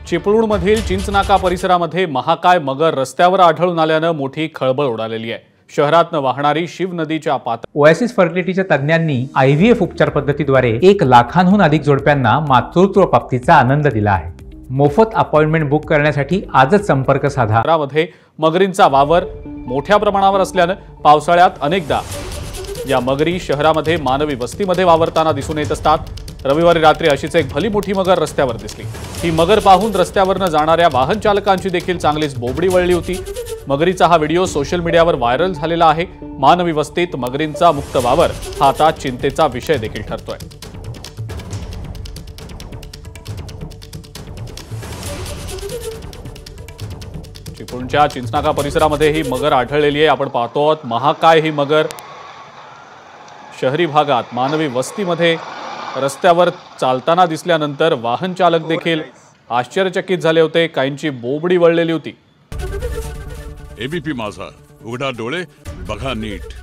चिपळूणमधील चिंचनाका परिसरामध्ये महाकाय मगर रस्त्यावर आढळून आल्यानं मोठी खळबळ उडालेली आहे। शहरातनं वाहणारी शिव नदीच्या ओएसिस फर्टिलिटीच्या तज्ञांनी आयव्हीएफ उपचार पद्धतीद्वारे 1 लाखांहून अधिक जोडप्यांना मातृत्व प्राप्तीचा आनंद दिला आहे। मोफत अपॉइंटमेंट बुक करण्यासाठी आजच संपर्क साधा। शहरामध्ये मगरींचा वावर मोठ्या प्रमाणावर असल्यानं पावसाळ्यात अनेकदा या मगरी शहरामध्ये मानवी वस्तीमध्ये वावरताना दिसून येत असतात। रविवारी रात्री अशीच एक भली मोठी मगर रस्त्यावर दिसली। ही मगर पाहून रस्त्यावरनं जाणाऱ्या वाहन चालकांची देखील चांगलीच बोबडी वळली होती। मगरीचा हा व्हिडिओ सोशल मीडियावर व्हायरल झालेला आहे। मानवी वस्तीत मगरींचा मुक्त वावर हा आता चिंतेचा विषय देखील ठरतोय। चिपळूणच्या चिंचनाका परिसरामध्ये ही मगर आढळलेली आहे। आपण पाहतो आहोत महाकाय ही मगर शहरी भागात मानवी वस्तीमध्ये रस्त्यावर चालताना दिसल्यानंतर वाहन चालक देखील आश्चर्यचकित झाले होते। काहींची बोबडी वळलेली होती। एबीपी माझा, उघडा डोळे बघा नीट।